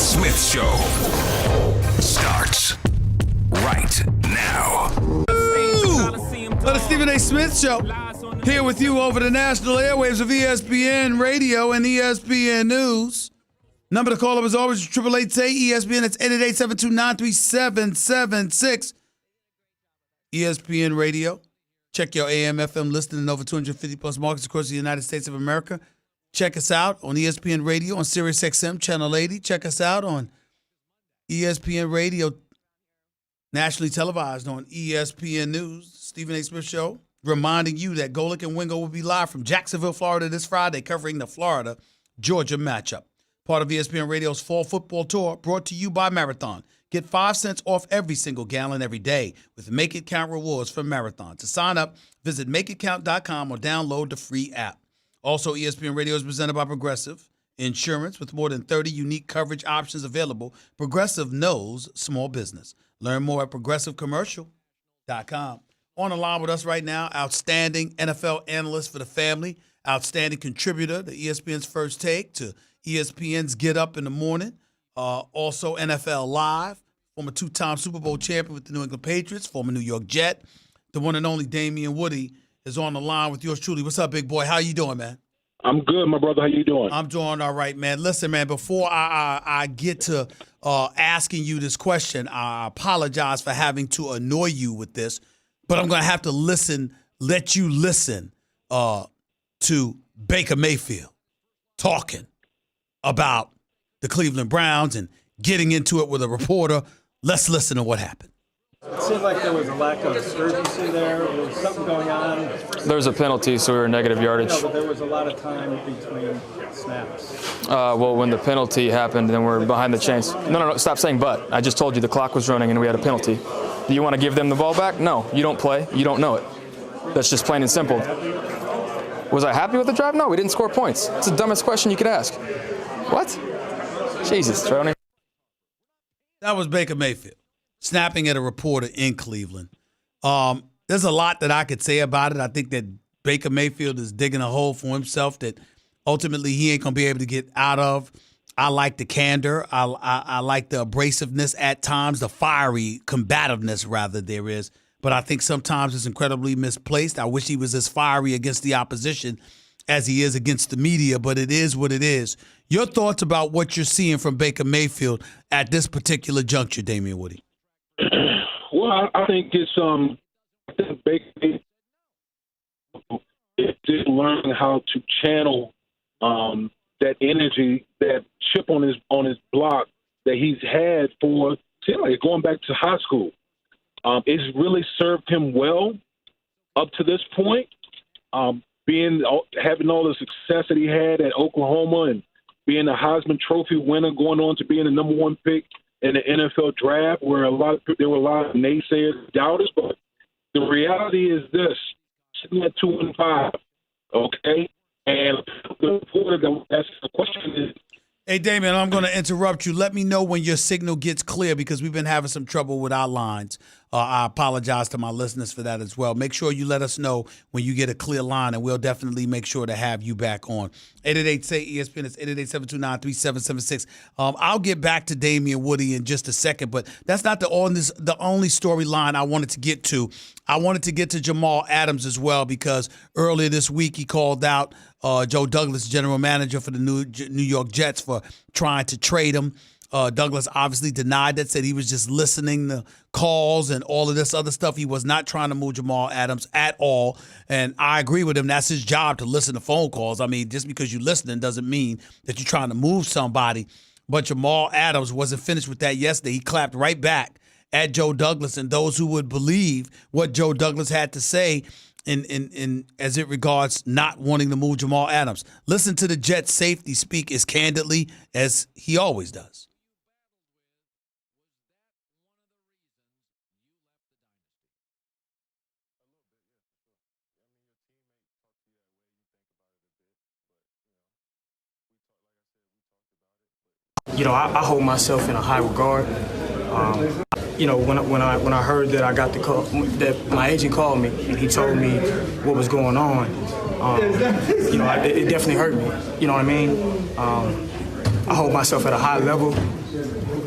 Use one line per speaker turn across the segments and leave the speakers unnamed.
Smith Show starts right now.
The Stephen A. Smith Show, here with you over the national airwaves of ESPN Radio and ESPN News. Number to call up is always 888-SAY-ESPN. That's 888-729-3776. ESPN Radio. Check your AM, FM listening in over 250 plus markets across the United States of America. Check us out on ESPN Radio on Sirius XM Channel 80. Check us out on ESPN Radio, nationally televised on ESPN News. Stephen A. Smith Show, reminding you that Golick and Wingo will be live from Jacksonville, Florida this Friday, covering the Florida-Georgia matchup. Part of ESPN Radio's Fall Football Tour, brought to you by Marathon. Get 5 cents off every single gallon every day with Make It Count rewards from Marathon. To sign up, visit MakeItCount.com or download the free app. Also, ESPN Radio is presented by Progressive Insurance. With more than 30 unique coverage options available, Progressive knows small business. Learn more at ProgressiveCommercial.com. On the line with us right now, outstanding NFL analyst for the family, outstanding contributor to ESPN's First Take, to ESPN's Get Up in the Morning, also NFL Live, former two-time Super Bowl champion with the New England Patriots, former New York Jet. The one and only Damian Woody is on the line with yours truly. What's up, big boy? How you doing, man?
I'm good, my brother. How you doing?
I'm doing all right, man. Listen, man, before I get to asking you this question, I apologize for having to annoy you with this, but I'm going to have to let you listen to Baker Mayfield talking about the Cleveland Browns and getting into it with a reporter. Let's listen to what happened.
It seemed like there was a lack of urgency there. There was something going on.
There was a penalty, so we were negative yardage.
No, but there was a lot of time between snaps.
Well, when the penalty happened, then we're behind the chains. No, stop saying but. I just told you the clock was running and we had a penalty. Do you want to give them the ball back? No, you don't play. You don't know it. That's just plain and simple. Was I happy with the drive? No, we didn't score points. It's the dumbest question you could ask. What? Jesus, Tony.
That was Baker Mayfield snapping at a reporter in Cleveland. There's a lot that I could say about it. I think that Baker Mayfield is digging a hole for himself that ultimately he ain't going to be able to get out of. I like the candor. I like the abrasiveness at times, the fiery combativeness, rather, there is. But I think sometimes it's incredibly misplaced. I wish he was as fiery against the opposition as he is against the media, but it is what it is. Your thoughts about what you're seeing from Baker Mayfield at this particular juncture, Damian Woody?
Well, I think it's Baker is just learning how to channel that energy, that chip on his block that he's had for, seems like going back to high school. It's really served him well up to this point. Having all the success that he had at Oklahoma and being a Heisman Trophy winner, going on to being the number one pick in the NFL draft, where there were a lot of naysayers, doubters, but the reality is this: sitting at 2-5, okay, and the reporter that was asking the question is.
Hey, Damian, I'm going to interrupt you. Let me know when your signal gets clear because we've been having some trouble with our lines. I apologize to my listeners for that as well. Make sure you let us know when you get a clear line, and we'll definitely make sure to have you back on. 888-SAY-ESPN. It's 888-729-3776. I'll get back to Damian Woody in just a second, but that's not the only storyline I wanted to get to. I wanted to get to Jamal Adams as well because earlier this week he called out Joe Douglas, general manager for the New York Jets, for trying to trade him. Douglas obviously denied that, said he was just listening to calls and all of this other stuff. He was not trying to move Jamal Adams at all. And I agree with him. That's his job, to listen to phone calls. I mean, just because you're listening doesn't mean that you're trying to move somebody. But Jamal Adams wasn't finished with that yesterday. He clapped right back at Joe Douglas and those who would believe what Joe Douglas had to say in as it regards not wanting to move Jamal Adams. Listen to the Jets safety speak as candidly as he always does.
You know, I hold myself in a high regard. You know, when I heard that I got the call, that my agent called me and he told me what was going on, you know, it definitely hurt me. You know what I mean? I hold myself at a high level.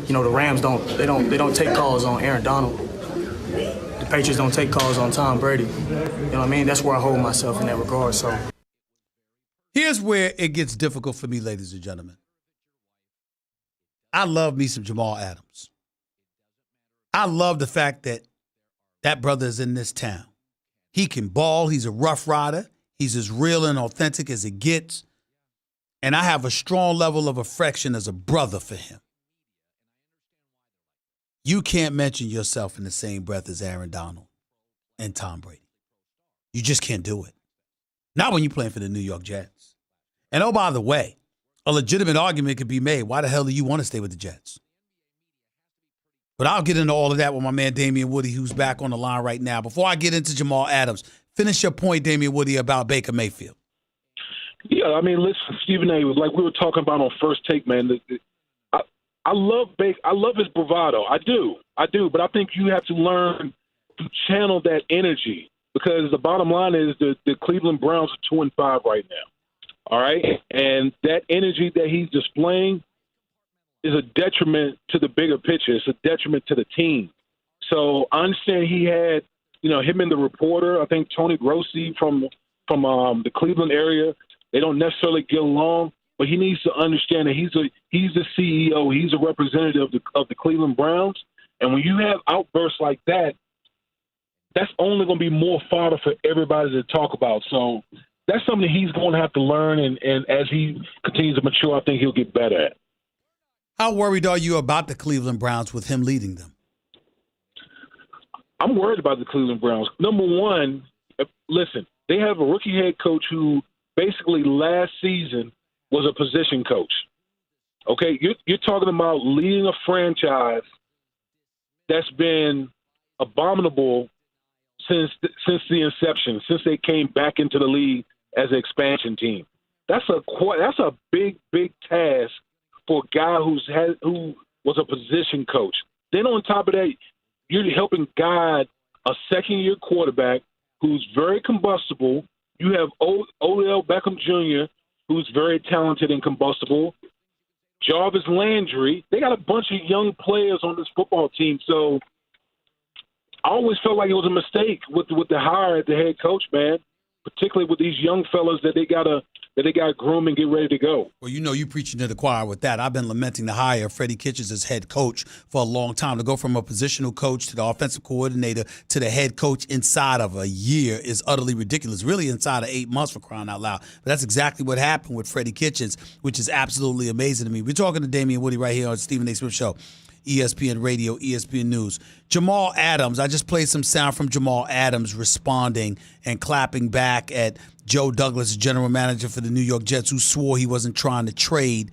You know, the Rams don't take calls on Aaron Donald. The Patriots don't take calls on Tom Brady. You know what I mean? That's where I hold myself in that regard. So
here's where it gets difficult for me, ladies and gentlemen. I love me some Jamal Adams. I love the fact that that brother is in this town. He can ball. He's a rough rider. He's as real and authentic as it gets. And I have a strong level of affection as a brother for him. You can't mention yourself in the same breath as Aaron Donald and Tom Brady. You just can't do it. Not when you're playing for the New York Jets. And oh, by the way, a legitimate argument could be made. Why the hell do you want to stay with the Jets? But I'll get into all of that with my man Damian Woody, who's back on the line right now. Before I get into Jamal Adams, finish your point, Damian Woody, about Baker Mayfield.
Yeah, I mean, listen, Stephen A., like we were talking about on First Take, man, I love Baker. I love his bravado. I do. But I think you have to learn to channel that energy, because the bottom line is the Cleveland Browns are 2-5 right now. All right? And that energy that he's displaying is a detriment to the bigger picture. It's a detriment to the team. So I understand he had, him and the reporter, I think Tony Grossi from the Cleveland area, they don't necessarily get along. But he needs to understand that he's the CEO. He's a representative of the Cleveland Browns. And when you have outbursts like that, that's only going to be more fodder for everybody to talk about. So that's something he's going to have to learn. And as he continues to mature, I think he'll get better at.
How worried are you about the Cleveland Browns with him leading them?
I'm worried about the Cleveland Browns. Number one, listen, they have a rookie head coach who basically last season was a position coach. Okay, you're talking about leading a franchise that's been abominable since the inception, since they came back into the league as an expansion team. That's a big task for a guy who was a position coach. Then on top of that, you're helping guide a second-year quarterback who's very combustible. You have Odell Beckham Jr., who's very talented and combustible. Jarvis Landry. They got a bunch of young players on this football team. So I always felt like it was a mistake with the hire at the head coach, man, particularly with these young fellas that they got to groom and get ready to go.
Well, you preaching to the choir with that. I've been lamenting the hire of Freddie Kitchens as head coach for a long time. To go from a positional coach to the offensive coordinator to the head coach inside of a year is utterly ridiculous. Really inside of 8 months, for crying out loud. But that's exactly what happened with Freddie Kitchens, which is absolutely amazing to me. We're talking to Damian Woody right here on Stephen A. Smith Show. ESPN Radio, ESPN News. Jamal Adams, I just played some sound from Jamal Adams responding and clapping back at Joe Douglas, general manager for the New York Jets, who swore he wasn't trying to trade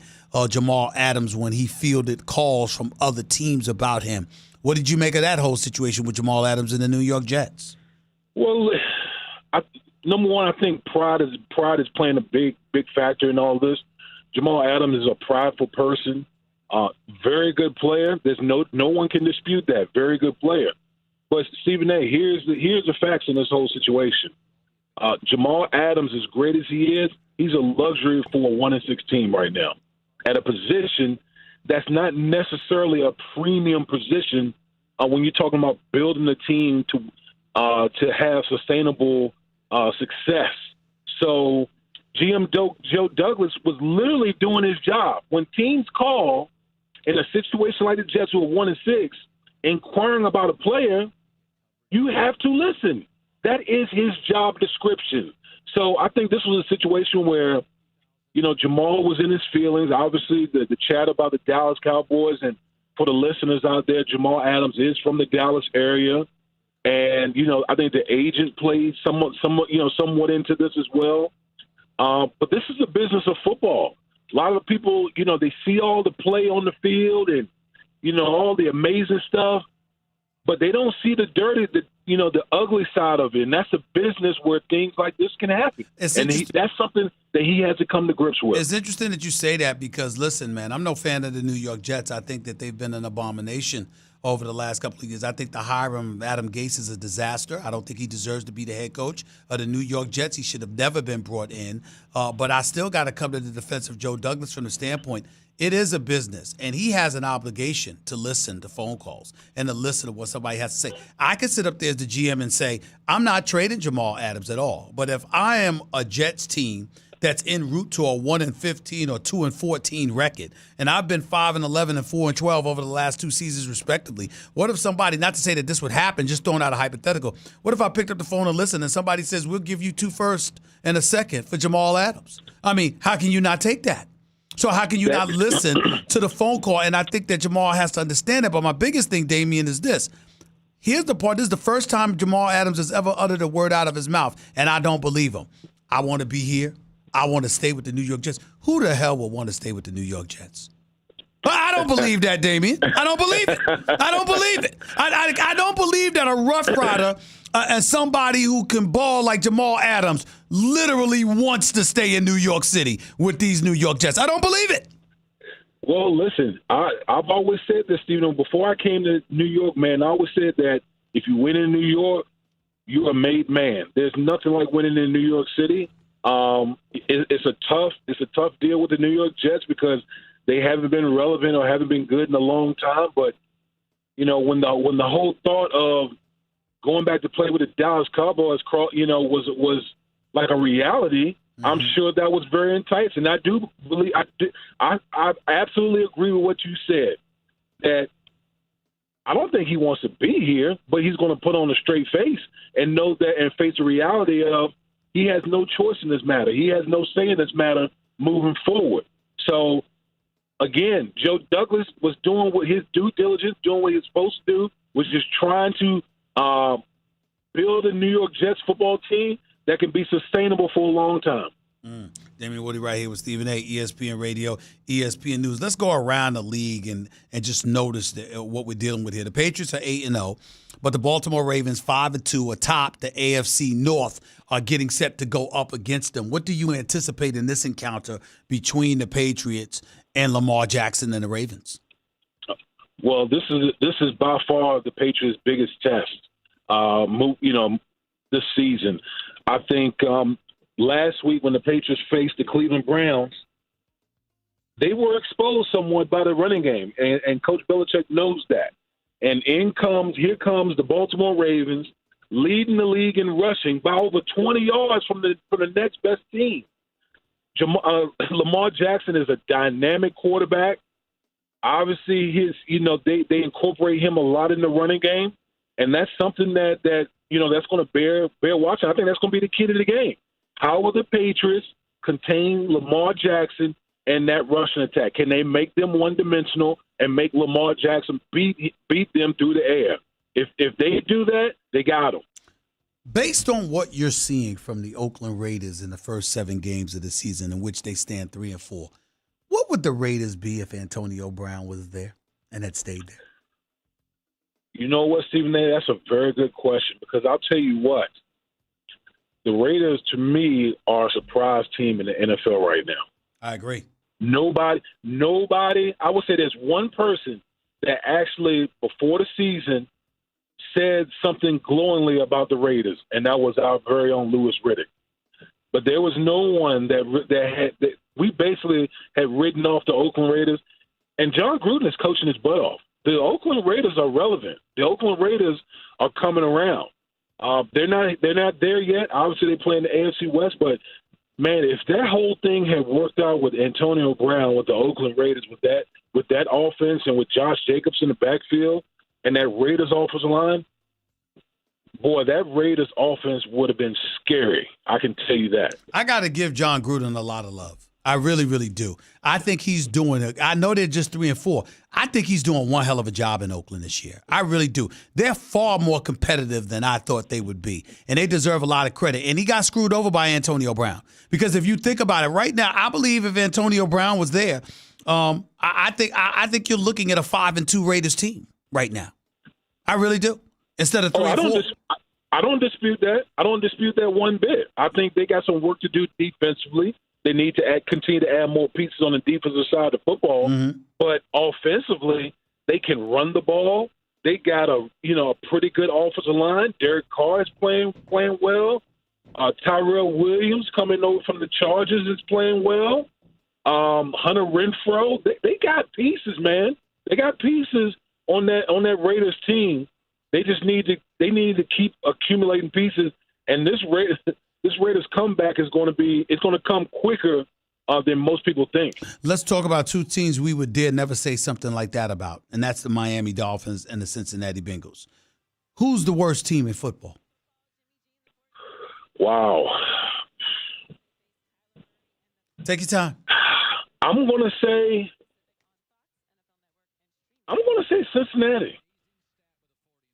Jamal Adams when he fielded calls from other teams about him. What did you make of that whole situation with Jamal Adams and the New York Jets?
Well, number one, I think pride is playing a big factor in all this. Jamal Adams is a prideful person. Very good player. There's no one can dispute that. Very good player. But Stephen A., here's the facts in this whole situation. Jamal Adams, as great as he is, he's a luxury for a 1-6 team right now at a position that's not necessarily a premium position when you're talking about building a team to have sustainable success. So GM Joe Douglas was literally doing his job. When teams call in a situation like the Jets who are 1-6, inquiring about a player, you have to listen. That is his job description. So I think this was a situation where, Jamal was in his feelings. Obviously, the chat about the Dallas Cowboys, and for the listeners out there, Jamal Adams is from the Dallas area. And, I think the agent played somewhat into this as well. But this is the business of football. A lot of people, they see all the play on the field and, all the amazing stuff, but they don't see the dirty, the ugly side of it. And that's a business where things like this can happen. That's something that he has to come to grips with.
It's interesting that you say that because, listen, man, I'm no fan of the New York Jets. I think that they've been an abomination over the last couple of years. I think the hiring of Adam Gase is a disaster. I don't think he deserves to be the head coach of the New York Jets. He should have never been brought in. But I still got to come to the defense of Joe Douglas from the standpoint, it is a business, and he has an obligation to listen to phone calls and to listen to what somebody has to say. I could sit up there as the GM and say, I'm not trading Jamal Adams at all. But if I am a Jets team that's en route to a 1-15 or 2-14 record, and I've been 5-11 and 4-12 over the last 2 seasons respectively, what if somebody, not to say that this would happen, just throwing out a hypothetical, what if I picked up the phone and listened and somebody says, we'll give you 2 firsts and a second for Jamal Adams? I mean, how can you not take that? So how can you not listen to the phone call? And I think that Jamal has to understand it. But my biggest thing, Damian, is this. Here's the part. This is the first time Jamal Adams has ever uttered a word out of his mouth, and I don't believe him. I want to be here. I want to stay with the New York Jets. Who the hell would want to stay with the New York Jets? I don't believe that, Damian. I don't believe it. I don't believe it. I don't believe that a Rough Rider and somebody who can ball like Jamal Adams literally wants to stay in New York City with these New York Jets. I don't believe it.
Well, listen, I've always said this, Stephen. Before I came to New York, man, I always said that if you win in New York, you're a made man. There's nothing like winning in New York City. It's a tough deal with the New York Jets because they haven't been relevant or haven't been good in a long time. But you know, when the whole thought of going back to play with the Dallas Cowboys, was like a reality, I'm sure that was very enticing. I do believe I absolutely agree with what you said. That I don't think he wants to be here, but he's going to put on a straight face and know that and face the reality of he has no choice in this matter. He has no say in this matter moving forward. So, again, Joe Douglas was doing what his due diligence, doing what he was supposed to do, was just trying to build a New York Jets football team that can be sustainable for a long time.
Damian Woody right here with Stephen A., ESPN Radio, ESPN News. Let's go around the league and just notice what we're dealing with here. The Patriots are 8-0, but the Baltimore Ravens 5-2 atop the AFC North are getting set to go up against them. What do you anticipate in this encounter between the Patriots and Lamar Jackson and the Ravens?
Well, this is by far the Patriots' biggest test, this season. I think last week when the Patriots faced the Cleveland Browns, they were exposed somewhat by the running game, and Coach Belichick knows that. And here comes the Baltimore Ravens, leading the league in rushing by over 20 yards from the next best team. Lamar Jackson is a dynamic quarterback. Obviously, they incorporate him a lot in the running game, and that's something that's going to bear watching. I think that's going to be the key to the game. How will the Patriots contain Lamar Jackson and that rushing attack? Can they make them one-dimensional and make Lamar Jackson beat them through the air? If they do that, they got him.
Based on what you're seeing from the Oakland Raiders in the first 7 games of the season, in which they stand 3-4, what would the Raiders be if Antonio Brown was there and had stayed there?
You know what, Stephen A., that's a very good question, because I'll tell you what. The Raiders, to me, are a surprise team in the NFL right now.
I agree.
Nobody. I would say there's one person that actually, before the season, said something glowingly about the Raiders, and that was our very own Louis Riddick. But there was no one that we basically had written off the Oakland Raiders, and John Gruden is coaching his butt off. The Oakland Raiders are relevant. The Oakland Raiders are coming around. They're not there yet. Obviously, they play in the AFC West, but man, if that whole thing had worked out with Antonio Brown, with the Oakland Raiders, with that offense, and with Josh Jacobs in the backfield, and that Raiders offensive line, boy, that Raiders offense would have been scary. I can tell you that.
I got to give John Gruden a lot of love. I really, really do. I think he's doing it. I know they're just 3-4. I think he's doing one hell of a job in Oakland this year. I really do. They're far more competitive than I thought they would be, and they deserve a lot of credit. And he got screwed over by Antonio Brown, because if you think about it right now, I believe if Antonio Brown was there, I think you're looking at a 5-2 Raiders team right now. I really do. Instead of 3-4.
I don't dispute that. I don't dispute that one bit. I think they got some work to do defensively. They need to continue to add more pieces on the defensive side of the football. Mm-hmm. But offensively, they can run the ball. They got a pretty good offensive line. Derek Carr is playing well. Tyrell Williams coming over from the Chargers is playing well. Hunter Renfrow. They got pieces, man. They got pieces on that Raiders team. They just need to keep accumulating pieces. And this Raiders comeback is going to come quicker than most people think.
Let's talk about two teams we would dare never say something like that about, and that's the Miami Dolphins and the Cincinnati Bengals. Who's the worst team in football?
Wow.
Take your time.
I'm going to say Cincinnati.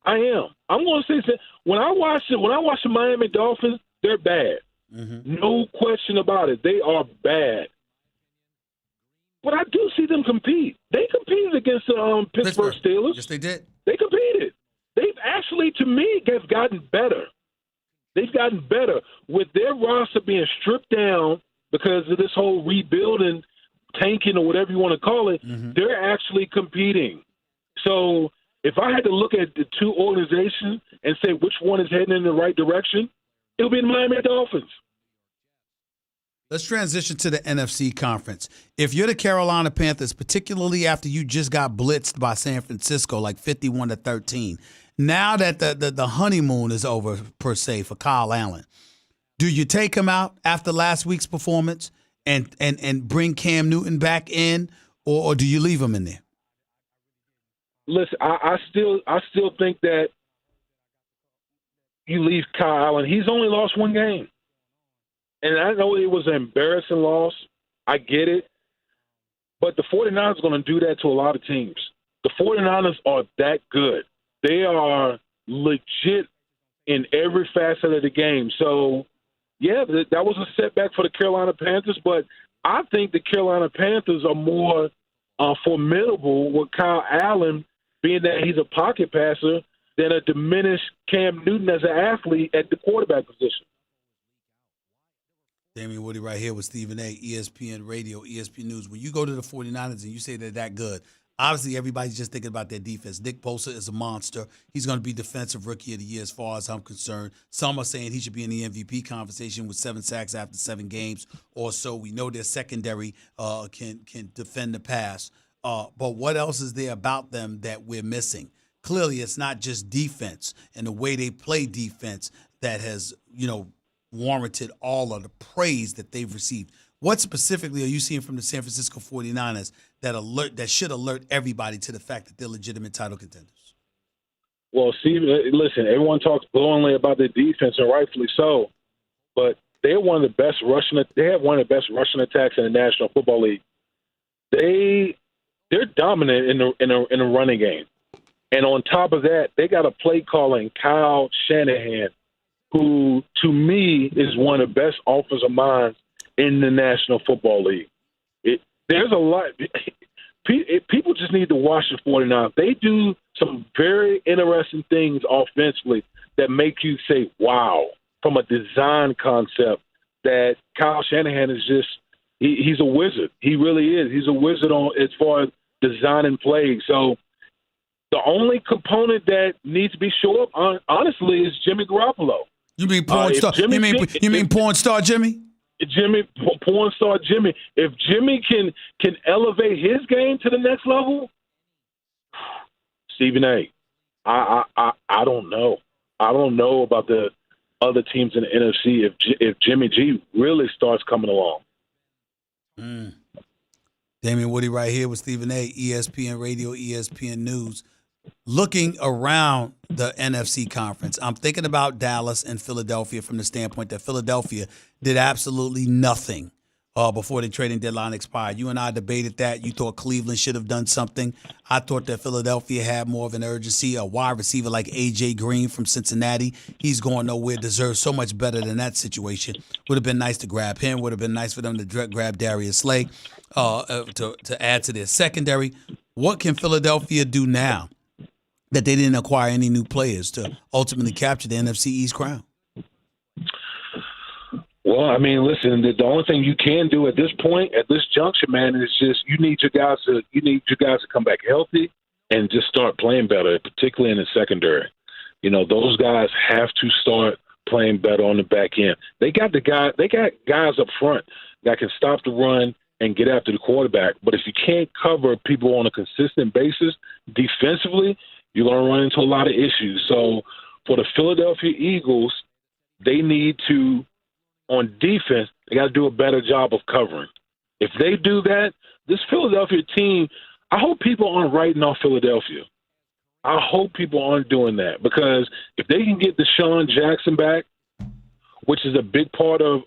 I am. I'm going to say when I watch the Miami Dolphins, they're bad. Mm-hmm. No question about it. They are bad. But I do see them compete. They competed against the Pittsburgh Steelers.
Yes, they did.
They competed. They've actually, to me, have gotten better. They've gotten better with their roster being stripped down because of this whole rebuilding, tanking, or whatever you want to call it. Mm-hmm. They're actually competing. So if I had to look at the two organizations and say which one is heading in the right direction, it'll be the Miami Dolphins.
Let's transition to the NFC conference. If you're the Carolina Panthers, particularly after you just got blitzed by San Francisco like 51-13, now that the honeymoon is over, per se, for Kyle Allen, do you take him out after last week's performance and bring Cam Newton back in, or do you leave him in there?
Listen, I still think that you leave Kyle Allen. He's only lost one game. And I know it was an embarrassing loss. I get it. But the 49ers are going to do that to a lot of teams. The 49ers are that good. They are legit in every facet of the game. So, yeah, that was a setback for the Carolina Panthers. But I think the Carolina Panthers are more formidable with Kyle Allen, being that he's a pocket passer, than a diminished Cam Newton as an athlete at the quarterback position.
Damian Woody right here with Stephen A., ESPN Radio, ESPN News. When you go to the 49ers and you say they're that good, obviously everybody's just thinking about their defense. Nick Bosa is a monster. He's going to be Defensive Rookie of the Year as far as I'm concerned. Some are saying he should be in the MVP conversation with 7 sacks after 7 games or so. We know their secondary can defend the pass. But what else is there about them that we're missing? Clearly, it's not just defense and the way they play defense that has, warranted all of the praise that they've received. What specifically are you seeing from the San Francisco 49ers that should alert everybody to the fact that they're legitimate title contenders?
Well, Steve, listen, everyone talks glowingly about their defense, and rightfully so, but they're one of the best they have one of the best rushing attacks in the National Football League. They're dominant in the running game. And on top of that, they got a play calling, Kyle Shanahan, who, to me, is one of the best offensive minds in the National Football League. There's a lot. People just need to watch the 49ers. They do some very interesting things offensively that make you say, wow, from a design concept, that Kyle Shanahan is just he's a wizard. He really is. He's a wizard as far as designing plays. So the only component that needs to be shored up, honestly, is Jimmy Garoppolo.
You mean porn star? You mean porn star Jimmy?
Porn star Jimmy. If Jimmy can elevate his game to the next level, Stephen A., I don't know. I don't know about the other teams in the NFC if Jimmy G really starts coming along.
Damian Woody right here with Stephen A., ESPN Radio, ESPN News. Looking around the NFC conference, I'm thinking about Dallas and Philadelphia from the standpoint that Philadelphia did absolutely nothing before the trading deadline expired. You and I debated that. You thought Cleveland should have done something. I thought that Philadelphia had more of an urgency. A wide receiver like A.J. Green from Cincinnati, he's going nowhere, deserves so much better than that situation. Would have been nice to grab him. Would have been nice for them to grab Darius Slay to add to their secondary. What can Philadelphia do now that they didn't acquire any new players to ultimately capture the NFC East crown?
Well, I mean, listen, the only thing you can do at this point, at this juncture, man, is just you need your guys to come back healthy and just start playing better, particularly in the secondary. Those guys have to start playing better on the back end. They got guys up front that can stop the run and get after the quarterback. But if you can't cover people on a consistent basis defensively, you're going to run into a lot of issues. So for the Philadelphia Eagles, they need to, on defense, they got to do a better job of covering. If they do that, this Philadelphia team, I hope people aren't writing off Philadelphia. I hope people aren't doing that, because if they can get Deshaun Jackson back, which is a big part of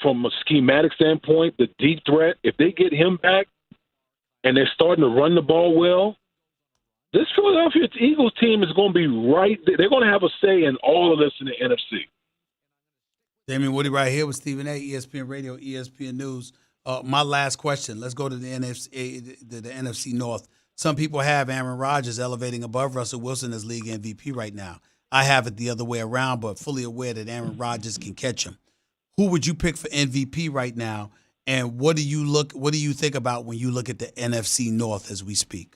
from a schematic standpoint, the deep threat, if they get him back and they're starting to run the ball well, this Philadelphia Eagles team is going to be right there. They're going to have a say in all of this in the NFC.
Damien Woody right here with Stephen A., ESPN Radio, ESPN News. My last question. Let's go to the NFC North. Some people have Aaron Rodgers elevating above Russell Wilson as league MVP right now. I have it the other way around, but fully aware that Aaron Rodgers can catch him. Who would you pick for MVP right now, and what do you think about when you look at the NFC North as we speak?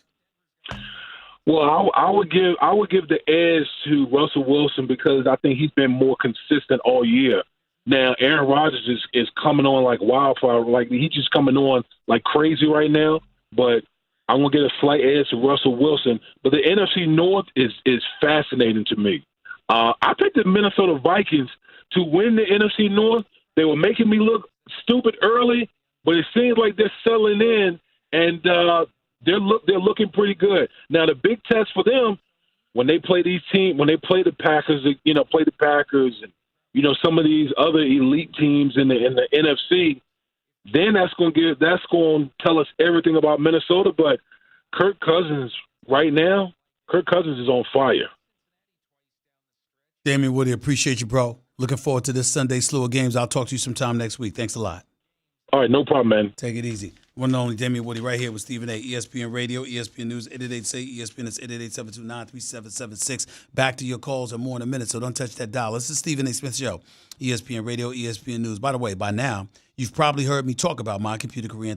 Well, I would give the edge to Russell Wilson, because I think he's been more consistent all year. Now, Aaron Rodgers is coming on like wildfire. Like, he's just coming on like crazy right now, but I'm going to get a slight edge to Russell Wilson. But the NFC North is fascinating to me. I picked the Minnesota Vikings to win the NFC North. They were making me look stupid early, but it seems like they're settling in, and they're looking pretty good. Now, the big test for them, when they play these teams, when they play the Packers, and some of these other elite teams in the NFC, then that's going to tell us everything about Minnesota. But Kirk Cousins is on fire.
Damien Woody, appreciate you, bro. Looking forward to this Sunday slew of games. I'll talk to you sometime next week. Thanks a lot.
All right, no problem, man.
Take it easy. One and only Damien Woody right here with Stephen A. ESPN Radio, ESPN News, 888-SAY, ESPN is 888-729-3776. Back to your calls and more in a minute, so don't touch that dial. This is Stephen A. Smith Show, ESPN Radio, ESPN News. By the way, by now, you've probably heard me talk about my computer career